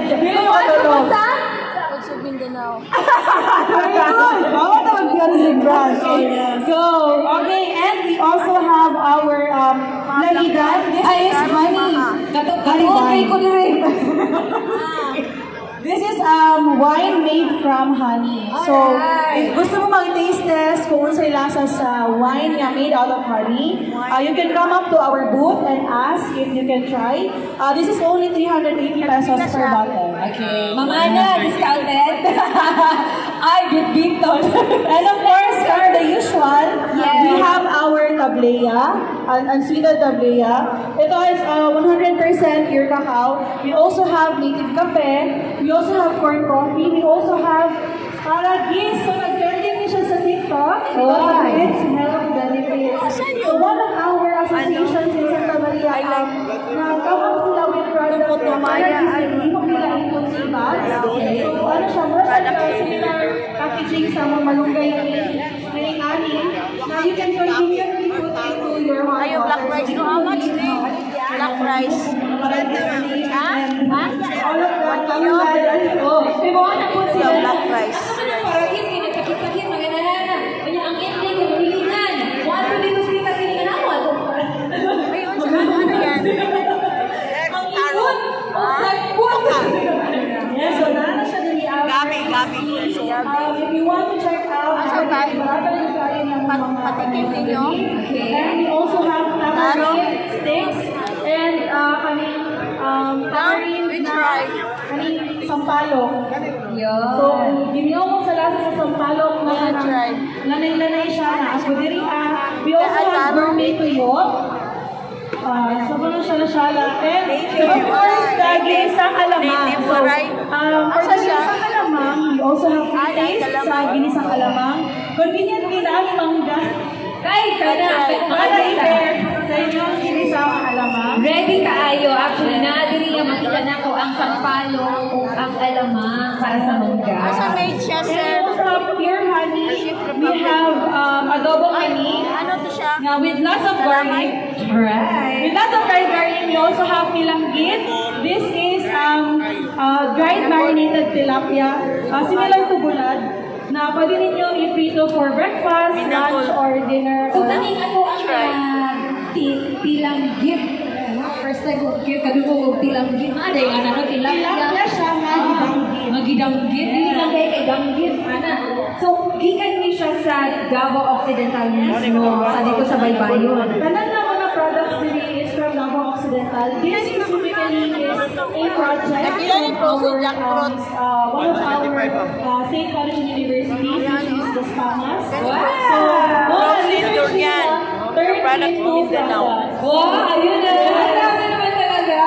Dili mo katulog. Sa Mindanao. Bawat ang magbiyanin branch. So, okay, and we also have our Lalidan. This is honey. This is wine made from honey. So, if gusto mo mag-taste test kung unsay lasa sa wine na made out of honey, you can come up to our booth and ask if you can try. This is only 380 pesos per bottle. Okay. Mamana, discounted. I get beat on. And of course, for the usual, we have our tablea, unsweetened tablea. Ito is 100% pure cacao. We also have native cafe. We also have corn coffee. We also have paragis. So, nag-trending siya sa TikTok because of its health benefits. So, one of our associations in Santa Maria, come up sila with products na paragis. Hindi ko nila ikot sa bags. So, ano siya, more similar packaging sa mga malunggay na ani. Now, you can conveniently put into your hot water. Black rice, how much? Black rice. All of that. Oh, may mga na po sila. Black rice. Paragis, kinagkakit-kakit, magandana. Kanya ang ending, kumilingan. Kung ano dito sila kasi nga ako. Ayun, sa ano yan? Ang ikot. Ang sagpot. Yes, so na siya dali out. Gabi. If you want to check out, Patikin ninyo. And we also have tamarind sticks and tamarind na sampalok. So, giniyo mo sa lasa sa sampalok na lanay-lanay siya na asudiri. We also have gourmet tuyot. So, ano siya na shala. And of course, ginisang alamang. So, for the ginisang alamang, we also have free taste sa ginisang alamang. Conveniently na ang mangga. Kahit ka na. Para-i-pair sa inyong ginisang alamang. Ready kaayo. Actually, naadiri yung makita na ko ang sampalo o ang alamang para sa mangga. Asa made siya, sir? And we also have pure honey. We have adobo honey. Ano to siya? With lots of garlic. Right. With lots of garlic, we also have pilanggit. This is dried marinated tilapia. Similar to bulad. Na pwede ninyo i-prito for breakfast, lunch, or dinner. So, nanging ako ang tilanggit. First time ko, kadugo ko tilanggit. Ano yung ano, tilapia? Tilapia siya, Magidanggit. Hindi lang kayo kay danggit. So, gikan niyo siya sa Davao Occidental mismo, sa dito sa Baybayon. Kanan na mga products nila is from Davao Occidental. This specifically is a project from one of our St. College University, which is the Spamas. Wow! Indoor yan. Your product from Mindanao. Wow! Ayun na! Marami naman talaga!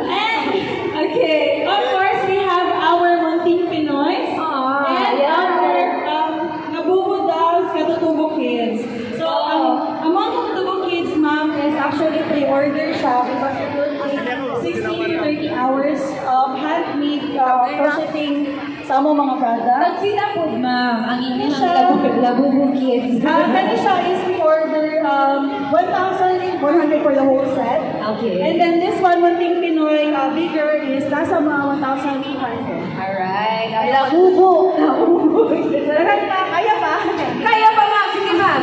And, okay, of course, we have our Munting Pinoy. And our Nabubudaws Katutubo Kids. So, among Katutubo Kids, ma'am, is actually pre-order siya because it will take 60 to 30 hours of handmade crocheting sa among mga products. Nagsila po, ma'am, ang inyong Labubu Kids. Kani siya is pre-order 1,400 for the whole set. Okay. And then this one, Munting Pinoy, bigger, is nasa mga 1,200. Alright. Labubu. Kaya pa? Kaya pa, ma'am. Sige, ma'am.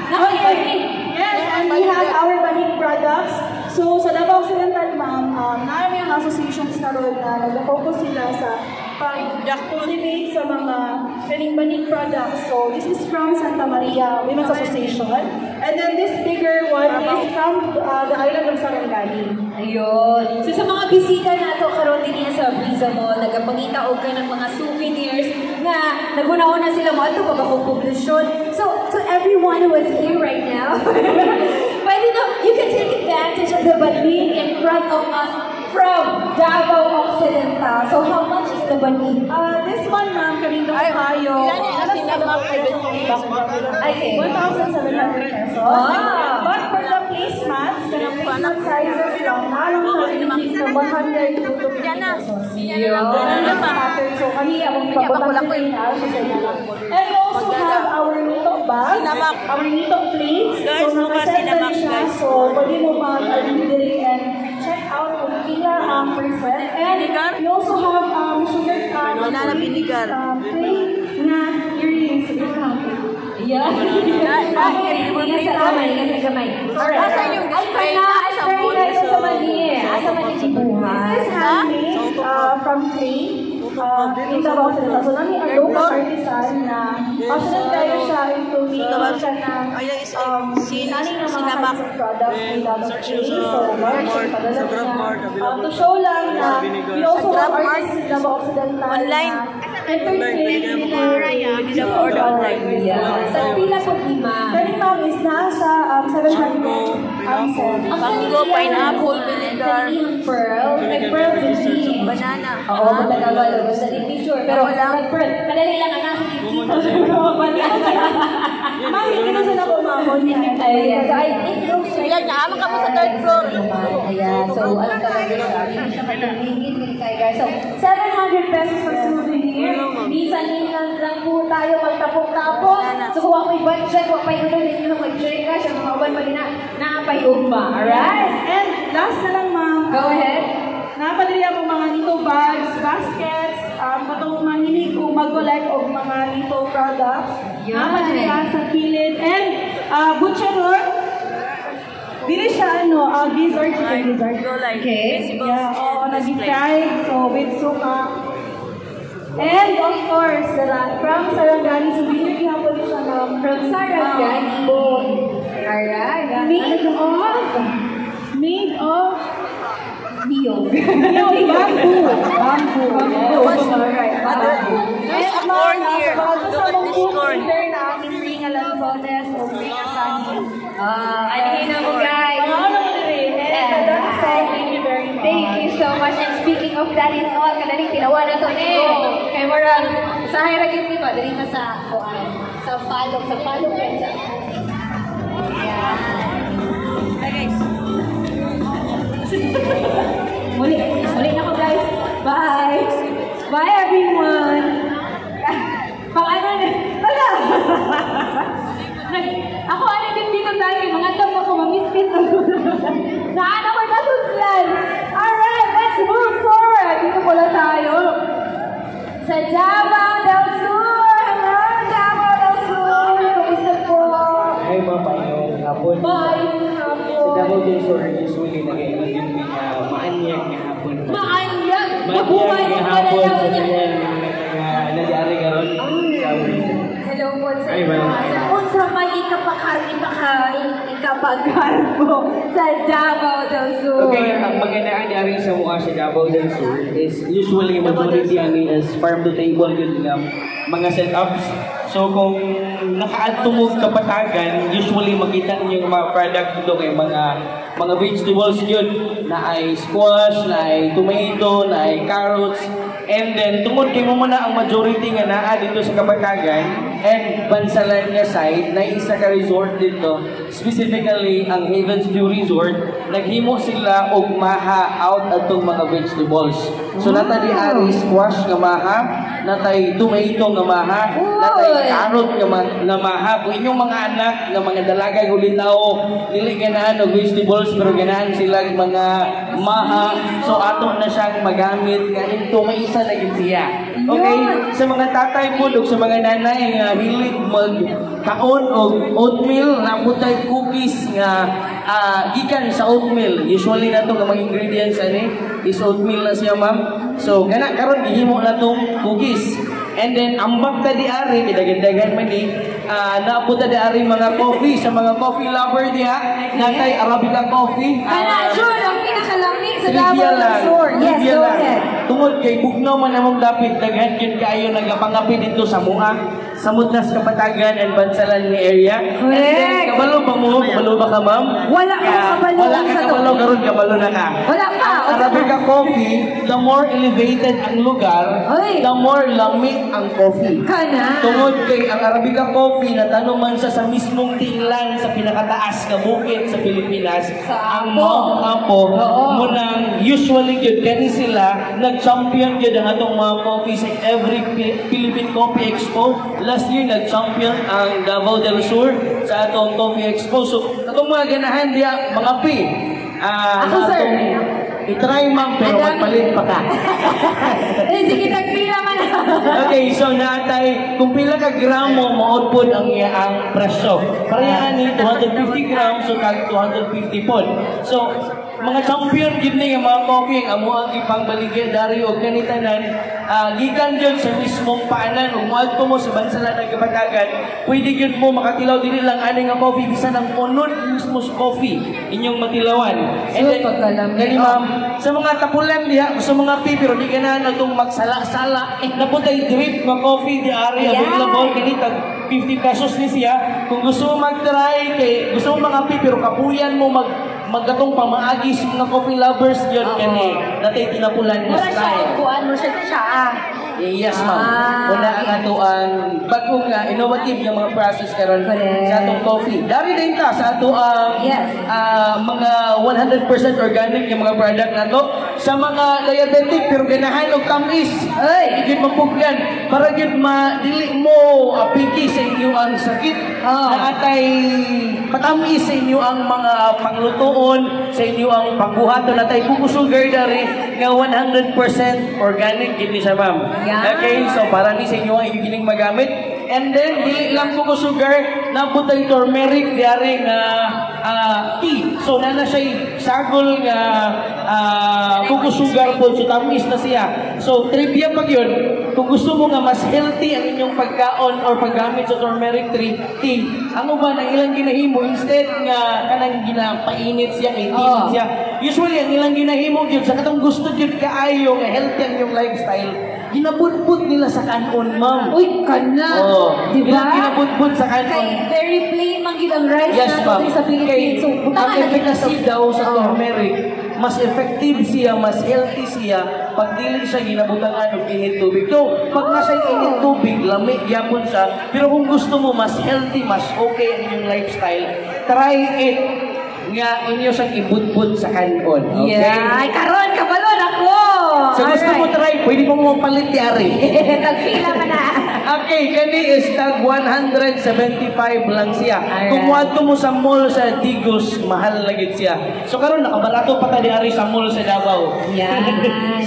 Okay. Yes, and we have our banig products. So, sa Davao Occidental, ma'am, namin ang associations na ron na nag-focus sila sa pag-cultivate sa mga banig products. So, this is from Santa Maria Women's Association. And then this bigger one is from the island of Sarangani. Ayun. So sa mga bisita na ito, karoon din niya sa Visa Mall, nagpangita og ka ng mga souvenirs na naguna-una sila mo ito pagkakupublisyon. So to everyone who is here right now, pwede na, you can take advantage of the banig in front of us from Davao Occidental. So how much is the banig? This one, ma'am, kanino kayo. Okay. 1,700 pesos. But for the placemats, kanang placement sizes lang, narong siya from 100 to 250 pesos. So, kami ang pabutang siya sa inyo. And we also have our nito bag, our nito plates. So, nakaset na siya. So, pwede mo mag-delivery and check out kung pila ang percent vinegar? we also have sugar Banana vinegar. plain na earrings. Yeah. Ingat sa kamay, ingat sa kamay. Alright. Asan yung display Ay, sa very mall? nice sa mali. Asa man yung sibuhan? This is handmade from clay. In Davao Occidental. So, nami ang local artisan na passionate tayo siya into making siya ng naning ng mga kinds of products made out of clay. So, large siya padala niya. To show lang na we also have artists in Davao Occidental Online. na entertain Pwede na order online. Yeah. Sa pila po lima. Kani ma'am is nasa 700 cent. Mango, pineapple, vinegar, Pearl. Nag-pearl din. banana. Oo, matagawalo. Sa picture. Pero nag-pearl. Madali lang ang nasa dito. Ma'am, hindi na sila kumamon yan. Ayan. So, it looks like... Ayan, naaman ka mo sa third floor. Ayan. So, ano talaga siya? Hindi siya matalingit. Guys. So, 700 pesos for souvenir. Minsan lang po tayo magtapok-tapok. So, kung ako'y budget, wapay ulo, hindi nyo mag-check ka. Siya mga uban pa din na naapay umba. Alright? And last na lang ma'am. Go ahead. Napadali ako mga nito bags, baskets, katong mahilig kung mag-collect o mga nito products. Yan. Napadali sa kilid. And butcheron. Dili siya gizzard, chicken gizzard. Okay. Visible Yeah, display. nag-fried, so with suka. And of course, from Sarangani, souvenir gihapon siya ma'am. From Sarangani. Alright. Made of Niyog. bamboo. Alright. There's a corn here. Bago Look sa at mong this corn. leader na hindi nga lanzones o may kasani. Ano mo guys? Ano mo rin? Thank you very much. Thank you so much. And speaking of that is all, kadaling tinawa na to ni. Kay Moral, sa Hiragin ni ba? Dali na sa palok. Sa palok yan siya. Ayan. Hi guys. Muli na ko guys. Bye. Bye everyone. Pang-ano na. Wala. Ako ano din dito dahil mga tap ako mamit-fit. Naano ko nasuslan. Alright, let's move forward. Dito pala tayo. Sa Davao del Sur. Hello, Davao del Sur. Kumusta po? Ay, mapayong hapon. Maayong hapon. Sa Davao del Sur, usually nag-iilang din maanyag nga hapon. Maanyag. Maanyag nga hapon sa ganyan nangyari karon sa Hello po sa Ay, inyo. well, Unsa may ikapaghar mo sa Davao del Sur. Okay, ang magandaan dari sa mukha sa Davao del Sur is usually majority ani is farm to table yun nga mga setups. So kung nakaadtungog kapatagan, usually makita niyo yung mga product dito kay mga vegetables yun na ay squash, na ay tomato, na ay carrots. And then, tungod kay mo muna ang majority nga naa dito sa Kapatagan and Bansalan nga side, na isa ka resort dito, specifically ang Havens View Resort, naghimo sila og maha out atong mga vegetables. So, natay ari squash nga maha, natay tomato nga maha, natay carrot nga maha. Kung inyong mga anak nga mga dalaga gulitaw, dili ganahan og vegetables, pero ganahan sila mga maha. So, ato na siyang magamit nga into may isa na yun siya. Okay? Sa mga tatay po, sa mga nanay nga hilig magkaon og oatmeal, naputay cookies nga gikan sa oatmeal. Usually na itong mga ingredients is oatmeal na siya, ma'am. So, karon gihimo na itong cookies. And then, ambak ta di ari, dagan-dagan man ni, naapunta di ari mga coffee, sa mga coffee lover diha, natay Arabica coffee. Kana, sure, ang pinakalamig sa Trivia Davao del lang. Sur. Yes, Trivia go lang. ahead. Tungod kay bugnaw man namong dapit, daghan yun kayo nagapangapit dito sa Mua, sa Mutnas, Kapatagan, and Bansalan ni area. And then, kabalo ba mo? Kabalo ba ka, ma'am? Wala akong kabalo Wala ka sa to. kabalo, karon kabalo na ka. Wala pa. Ang Arabica coffee, the more elevated ang lugar, Oy. the more lamig ang coffee. Kana. Tungod kay ang Arabica coffee na tanuman sa mismong tinglan sa pinakataas nga bukid sa Pilipinas, Sa ang Apo. Mount Apo, Oo. munang usually yun kani sila nag-champion yun ang atong mga coffee sa every Philippine Coffee Expo. Last year nag-champion ang Davao del Sur sa atong Coffee Expo. So atong mga ganahan diya mga pi. Ako, sir. I-try ma'am, pero magpalit pa ka. Sige, tagpila man. Okay, so natay, kung pila ka gramo, mautpod ang iyang presyo. Parehani, 250 grams, so kag 250 pod. So, mga champion gid ni nga mga coffee ang amo ang ipangbaligya dari og kanitanan gikan gyud sa mismong paanan ug moadto mo sa bansalan ng Kapatagan pwede gyud mo makatilaw dili lang ani nga coffee bisan ang unod mismo sa coffee inyong matilawan and then gani ma'am sa mga tapulan diha sa mga pero di ganahan atong magsala-sala naputay drip nga coffee di ari available kini tag 50 pesos ni siya kung gusto mo mag-try kay gusto mo mga pero kapuyan mo maggatong pamaagis mga coffee lovers yun kani natay tinapulan nga style. Kuan mo siya siya. Yes ma'am. Una ang ato ang bagong innovative nga mga process karon sa atong coffee. Dari din ta sa ato ang mga 100% organic nga mga product nato sa mga diabetic pero ganahan og tamis. Ay, gid mapugyan para gid dili mo apiki sa inyo ang sakit. Na atay patamis sa inyo ang mga panglutoon, sa inyo ang pangbuhaton natay buko sugar dari nga 100% organic gid ni siya ma'am. Okay, so para ni sa inyo ang igiling magamit. And then, dili lang buko sugar, nabutay turmeric, diari nga tea. So, nana siya sagol nga buko sugar po, so tamis na siya. So, trivia pag yun, kung gusto mo nga mas healthy ang inyong pagkaon or paggamit sa turmeric tea, ano ba na ilang ginahimo, instead nga kanang ginapainit siya, itinit siya. Usually, ang ilang ginahimo yun, sa katong gusto yun kaayo, nga healthy ang yung lifestyle, ginabutbut nila sa kanon, ma'am. Uy, kana. Diba? Ilang ginabutbut sa kanon. Kay very plain man gid ang rice yes, na sa Philippines. So, ang efficacy daw sa turmeric, mas effective siya, mas healthy siya, pag dili siya ginabutangan og init tubig. So, pag nasa init tubig, lamig yapon siya. Pero kung gusto mo mas healthy, mas okay ang inyong lifestyle, try it nga inyo siyang ibutbut sa kanon. Okay? Yeah. Ay, karon kabalon ako. So gusto mo try, pwede mo palit di ari. Tagpila man na. Okay, kani is tag 175 lang siya. Kung wadto mo sa mall sa Digos, mahal lagi siya. So karon nakabarato pa ta di ari sa mall sa Davao. Yeah.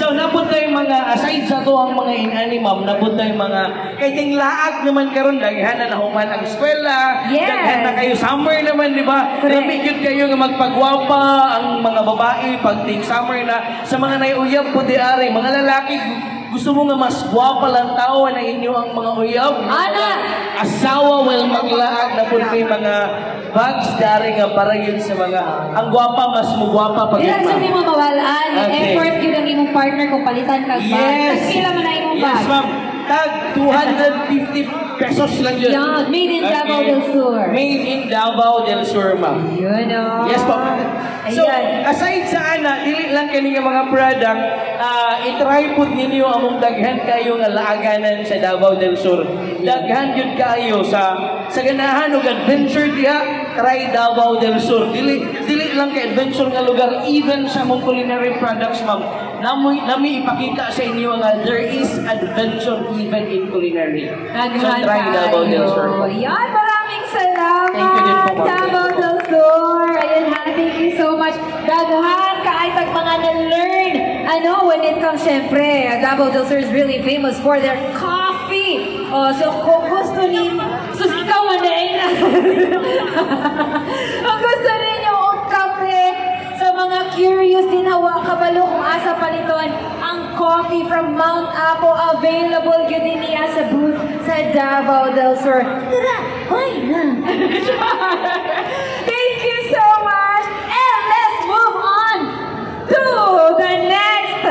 So nabot na yung mga aside sa to ang mga inani ma'am, nabot na yung mga kay ting laag naman karon daghan na nahuman ang eskwela, daghan na kayo summer naman di ba? Lami gyud kayo nga magpagwapa ang mga babae pag ting summer na sa mga naiuyab po di ari, mga lalaki gusto mo nga mas gwapa lang tao na inyo ang mga uyab. Ana! Asawa well maglaag na po may mga bags dari nga para yun sa mga ang gwapa mas mo gwapa pag Diyan sa mo mawalaan, effort yun ang imong partner kung palitan kag bag. Yes. Tagpila man na imong bag. Yes, ma'am. Tag 250 pesos lang yun. Yeah, made in Davao del Sur. Made in Davao del Sur, ma'am. Yun o. Yes, po. So, aside sa ana, dili lang kani nga mga product, i-try pud ninyo among daghan kayo nga laaganan sa Davao del Sur. Daghan gyud kayo sa ganahan ug adventure diha, try Davao del Sur. Dili lang ka adventure nga lugar, even sa mong culinary products, ma'am. Nami ipakita sa inyo nga there is adventure even in culinary. So, try Davao del Sur. Yan, maraming salamat. Thank you din po, ma'am. Davao del Sur. Ayan ha, thank you so much. Daghan kahit ang mga na-learn. When it comes, syempre, Davao del Sur is really famous for their coffee. So kung gusto ikaw na kung gusto ninyo ang kape, sa mga curious din hawa kabalo kung asa paliton ang coffee from Mount Apo available yun din niya sa booth sa Davao del Sur. Tara, hoy na! Thank you so much! And let's move on to the next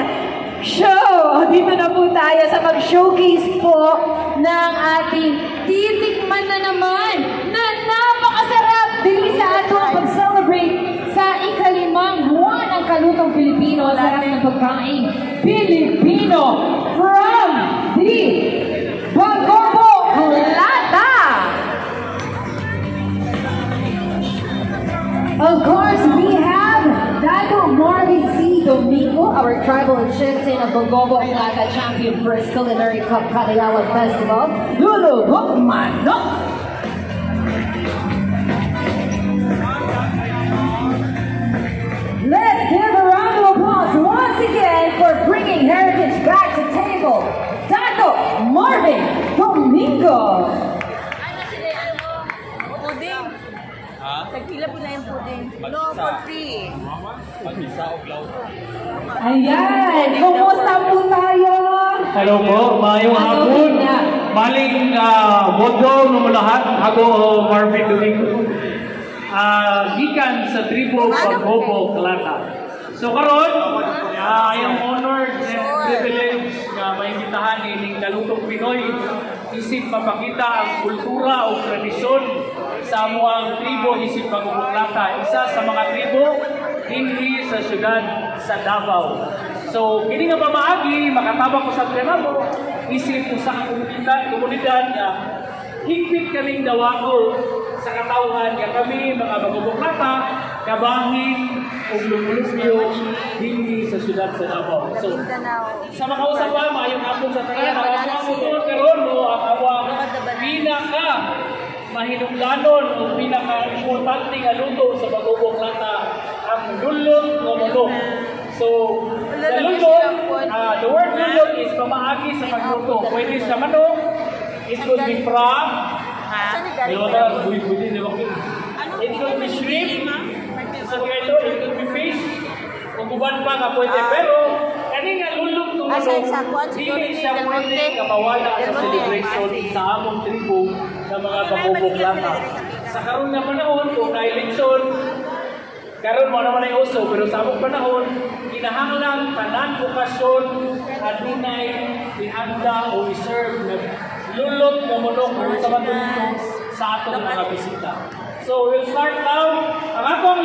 show. Dito na po tayo sa mag-showcase po ng ating titikman na naman na napakasarap din sa ato ang pag-celebrate sa ika-5 buwan ng kalutong Pilipino sa ating pagkain Pilipino from the Bagobo Lata. Of course, we have Dato Marvin C. Domingo, our tribal chieftain of Bagobo Lata champion first Culinary Cup Kalayawan Festival, Lulu Manok. Let's give a round of applause once again for bringing heritage back to table, Dato Marvin Domingo. Ano sila puding? Ha? Tagpila po na yung puding. No, for free. Ayan, kumusta po tayo? Hello po, mayong hapon. Maling bodo ng lahat, ako Marvin Domingo. Gikan sa tribo Pagbobo, Klata. So karon, I am honored and privileged na maimbitahan ining kalutong Pinoy isip mapakita ang kultura o tradisyon sa amuang tribo isip Pagbobo-Klata, isa sa mga tribo hindi sa syudad sa Davao. So, kini nga pamaagi, makatabang ko sa Trenamo, isip usa ka komunidad na higpit kaming dawako sa katawhan nga kami mga Pagbobo-Klata, kabahin o lumulupyo hindi sa syudad sa Davao. So, sa mga usapan, maayong hapon sa tanan, ang mga mutuon karon mo ang awang pinaka mahinungdanon o pinaka-importante nga luto sa Pagbobo-Klata ang lulot o manok. So, sa lulot, the word lulot is pamaagi sa pagluto. Pwede sa manok, it could be frog, it could be shrimp, it could be fish, kung guban pa nga pwede. Pero, kani nga lulot ng manok, hindi siya pwede nga mawala sa celebration sa among tribo ng mga Pagbobo-Klata. Sa karon nga panahon, kung na-eleksyon, karon mo naman ay uso, pero sa among panahon, kinahanglan tanan okasyon adunay ihanda o i-serve na lulot nga manok sa matulog sa atong mga bisita. So we'll start now. Ang atong